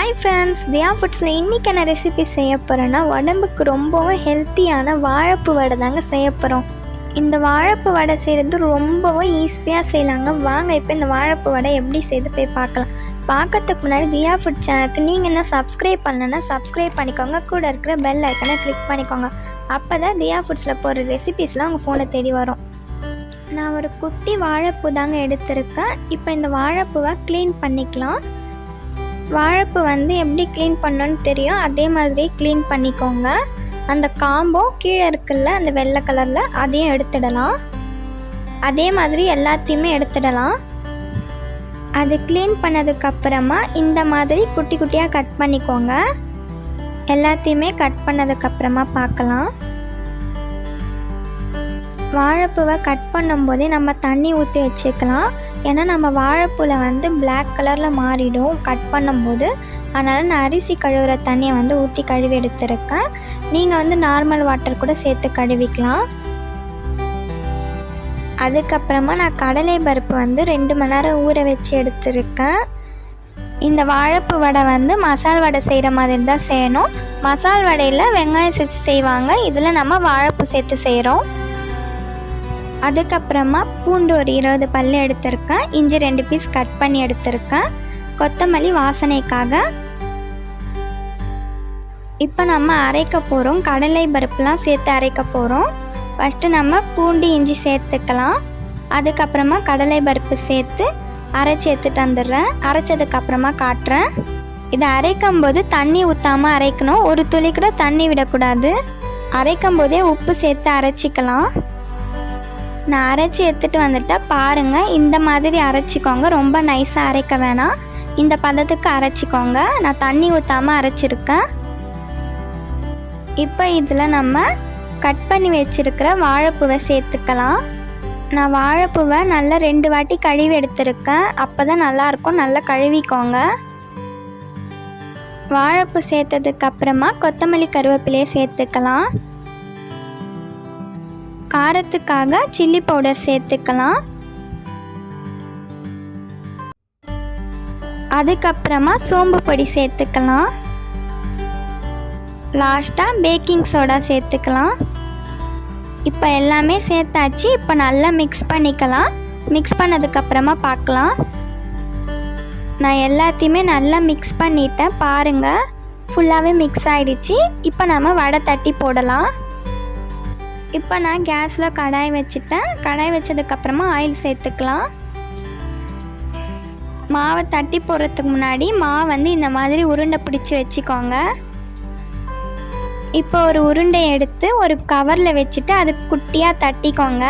Hi friends, தியா ஃபுட்ஸில் இன்றைக்கான recipe செய்ய போகிறேன்னா உடம்புக்கு ரொம்பவும் ஹெல்த்தியான வாழைப்பூ வடை தாங்க செய்ய போகிறோம். இந்த வாழைப்பூ வடை செய்கிறது ரொம்பவும் ஈஸியாக செய்யலாங்க. வாங்க இப்போ இந்த வாழைப்பூ வடை எப்படி செய்து போய் பார்க்கலாம். பார்க்கறதுக்கு முன்னாடி தியா ஃபுட் சேனலுக்கு நீங்கள் என்ன சப்ஸ்கிரைப் பண்ணலன்னா சப்ஸ்கிரைப் பண்ணிக்கோங்க. கூட இருக்கிற பெல் ஐக்கனை கிளிக் பண்ணிக்கோங்க. அப்போ தான் தியா ஃபுட்ஸில் போகிற ரெசிபிஸ்லாம் உங்கள் ஃபோனை தேடி வரும். நான் ஒரு குட்டி வாழைப்பூ தாங்க எடுத்திருக்கேன். இப்போ இந்த வாழைப்பூவை க்ளீன் பண்ணிக்கலாம். வாழைப்பூ எப்படி க்ளீன் பண்ணணுன்னு தெரியும், அதே மாதிரி க்ளீன் பண்ணிக்கோங்க. அந்த காம்பும் கீழே இருக்குல்ல அந்த வெள்ளை கலரில், அதையும் எடுத்துடலாம். அதே மாதிரி எல்லாத்தையுமே எடுத்துடலாம். அது க்ளீன் பண்ணதுக்கப்புறமா இந்த மாதிரி குட்டி குட்டியாக கட் பண்ணிக்கோங்க. எல்லாத்தையுமே கட் பண்ணதுக்கப்புறமா பார்க்கலாம். வாழைப்பூவை கட் பண்ணும்போதே நம்ம தண்ணி ஊற்றி வச்சுக்கலாம். ஏன்னா நம்ம வாழைப்பூவில் பிளாக் கலரில் மாறிடும் கட் பண்ணும்போது. அதனால் நான் அரிசி கழுவுற தண்ணியை ஊற்றி கழுவி எடுத்துருக்கேன். நீங்கள் நார்மல் வாட்டர் கூட சேர்த்து கழுவிக்கலாம். அதுக்கப்புறமா நான் கடலை பருப்பு 2 மணி நேரம் ஊற வச்சு எடுத்துருக்கேன். இந்த வாழைப்பூ வடை மசால் வடை செய்கிற மாதிரி தான் செய்யணும். மசால் வடையில் வெங்காயம் சேர்த்து செய்வாங்க, இதில் நம்ம வாழைப்பூ சேர்த்து செய்கிறோம். அதுக்கப்புறமா பூண்டு ஒரு 20 பல்லு எடுத்திருக்கேன். இஞ்சி 2 பீஸ் கட் பண்ணி எடுத்திருக்கேன். கொத்தமல்லி வாசனைக்காக. இப்போ நம்ம அரைக்க போகிறோம். கடலை பருப்புலாம் சேர்த்து அரைக்க போகிறோம். ஃபஸ்ட்டு நம்ம பூண்டு இஞ்சி சேர்த்துக்கலாம். அதுக்கப்புறமா கடலை பருப்பு சேர்த்து அரைச்சி எடுத்துட்டு வந்துடுறேன். அரைச்சதுக்கப்புறமா காட்டுறேன். இதை அரைக்கும் போது தண்ணி ஊற்றாமல் அரைக்கணும். ஒரு துளி கூட தண்ணி விடக்கூடாது. அரைக்கும் போதே உப்பு சேர்த்து அரைச்சிக்கலாம். நான் அரைச்சி எடுத்துகிட்டு வந்துட்டேன். பாருங்கள், இந்த மாதிரி அரைச்சிக்கோங்க. ரொம்ப நைஸாக அரைக்க வேணாம். இந்த பதத்துக்கு அரைச்சிக்கோங்க. நான் தண்ணி ஊற்றாமல் அரைச்சிருக்கேன். இப்போ இதில் நம்ம கட் பண்ணி வச்சுருக்கிற வாழைப்பூவை சேர்த்துக்கலாம். நான் வாழைப்பூவை நல்லா 2 வாட்டி கழுவி எடுத்துருக்கேன். அப்போ தான் நல்லாயிருக்கும். நல்லா கழுவிக்கோங்க. வாழைப்பூ சேர்த்ததுக்கப்புறமா கொத்தமல்லி கருவேப்பிலையை சேர்த்துக்கலாம். காரத்துக்காக சில்லி பவுடர் சேர்த்துக்கலாம். அதுக்கப்புறமா சோம்பு பொடி சேர்த்துக்கலாம். லாஸ்ட்டாக பேக்கிங் சோடா சேர்த்துக்கலாம். இப்போ எல்லாமே சேர்த்தாச்சு. இப்போ நல்லா மிக்ஸ் பண்ணிக்கலாம். மிக்ஸ் பண்ணதுக்கப்புறமா பார்க்கலாம். நான் எல்லாத்தையுமே நல்லா மிக்ஸ் பண்ணிட்டேன். பாருங்கள், ஃபுல்லாகவே மிக்ஸ் ஆகிடுச்சு. இப்போ நம்ம வடை தட்டி போடலாம். இப்போ நான் கேஸில் கடாய் வச்சுட்டேன். கடாய் வச்சதுக்கப்புறமா ஆயில் சேர்த்துக்கலாம். மாவை தட்டி போடுறதுக்கு முன்னாடி மாவு இந்த மாதிரி உருண்டை பிடிச்சி வச்சுக்கோங்க. இப்போ ஒரு உருண்டை எடுத்து ஒரு கவரில் வச்சுட்டு அது குட்டியாக தட்டிக்கோங்க.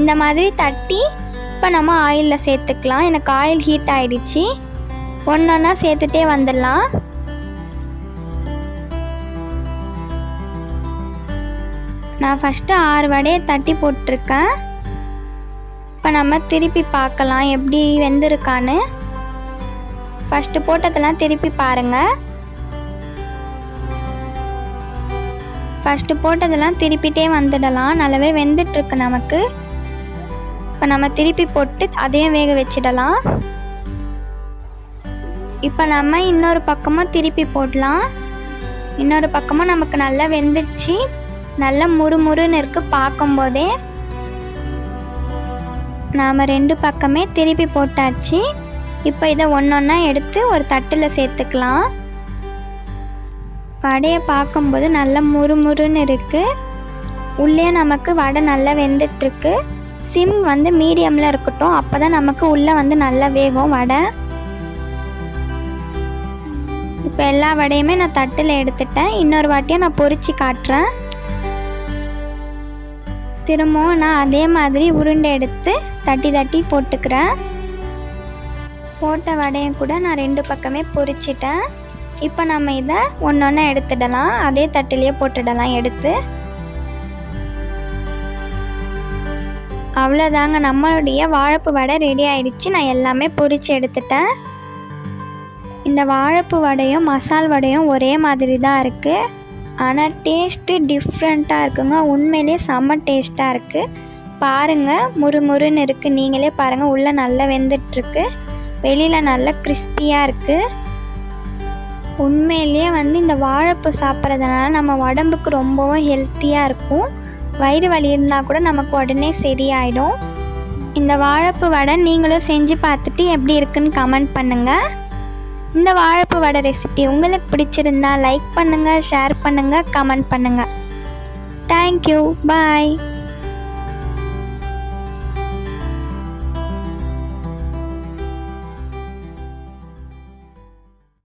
இந்த மாதிரி தட்டி இப்போ நம்ம ஆயிலில் சேர்த்துக்கலாம். எனக்கு ஆயில் ஹீட் ஆகிடுச்சு. ஒன்றொன்னா சேர்த்துட்டே வந்துடலாம். நான் ஃபஸ்ட்டு 6 வடையை தட்டி போட்டிருக்கேன். இப்போ நம்ம திருப்பி பார்க்கலாம் எப்படி வெந்திருக்கான்னு. ஃபஸ்ட்டு போட்டதெல்லாம் திருப்பி பாருங்கள். ஃபஸ்ட்டு போட்டதெல்லாம் திருப்பிட்டே வந்துடலாம். நல்லாவே வெந்துட்டுருக்கு நமக்கு. இப்போ நம்ம திருப்பி போட்டு அதையும் வேக வச்சிடலாம். இப்போ நம்ம இன்னொரு பக்கமும் திருப்பி போடலாம். இன்னொரு பக்கமும் நமக்கு நல்லா வெந்துடுச்சு. நல்லா முறுமுறுன்னு இருக்குது பார்க்கும்போதே. நாம் 2 பக்கமே திருப்பி போட்டாச்சு. இப்போ இதை ஒன்றொன்னா எடுத்து ஒரு தட்டில் சேர்த்துக்கலாம். வடையை பார்க்கும்போது நல்லா முறுமுறுன்னு இருக்குது. உள்ளே நமக்கு வடை நல்லா வெந்துட்டுருக்கு. சிம் மீடியமில் இருக்கட்டும். அப்போ தான் நமக்கு உள்ளே நல்லா வேகும் வடை. இப்போ எல்லா வடையுமே நான் தட்டில் எடுத்துட்டேன். இன்னொரு வாட்டியும் நான் பொரிச்சு காட்டுறேன். திரும்பவும் நான் அதே மாதிரி உருண்டை எடுத்து தட்டி தட்டி போட்டுக்கிறேன். போட்ட வடையும் கூட நான் 2 பக்கமே பொரிச்சிட்டேன். இப்போ நம்ம இதை ஒன்றொன்னா எடுத்துடலாம். அதே தட்டிலேயே போட்டுடலாம் எடுத்து. அவ்வளோதாங்க, நம்மளுடைய வாழைப்பூ வடை ரெடி ஆகிடுச்சு. நான் எல்லாமே பொரித்து எடுத்துட்டேன். இந்த வாழைப்பூ வடையும் மசால் வடையும் ஒரே மாதிரி தான் இருக்குது. ஆனால் டேஸ்ட்டு டிஃப்ரெண்ட்டாக இருக்குங்க. உண்மையிலே செம்ம டேஸ்ட்டாக இருக்குது. பாருங்கள், முறுமுறுன்னு இருக்குது. நீங்களே பாருங்கள், உள்ளே நல்லா வெந்துட்டுருக்கு. வெளியில் நல்லா கிறிஸ்பியாக இருக்குது. உண்மையிலேயே இந்த வாழைப்பூ சாப்பிட்றதுனால நம்ம உடம்புக்கு ரொம்பவும் ஹெல்த்தியாக இருக்கும். வயிறு வலி இருந்தால் கூட நமக்கு உடனே சரியாயிடும். இந்த வாழைப்பூ வடை நீங்களும் செஞ்சு பார்த்துட்டு எப்படி இருக்குன்னு கமெண்ட் பண்ணுங்கள். இந்த வாழைப்பூ வடை ரெசிபி உங்களுக்கு பிடிச்சிருந்தா லைக் பண்ணுங்கள், ஷேர் பண்ணுங்கள், கமெண்ட் பண்ணுங்கள். தேங்க்யூ. பாய்.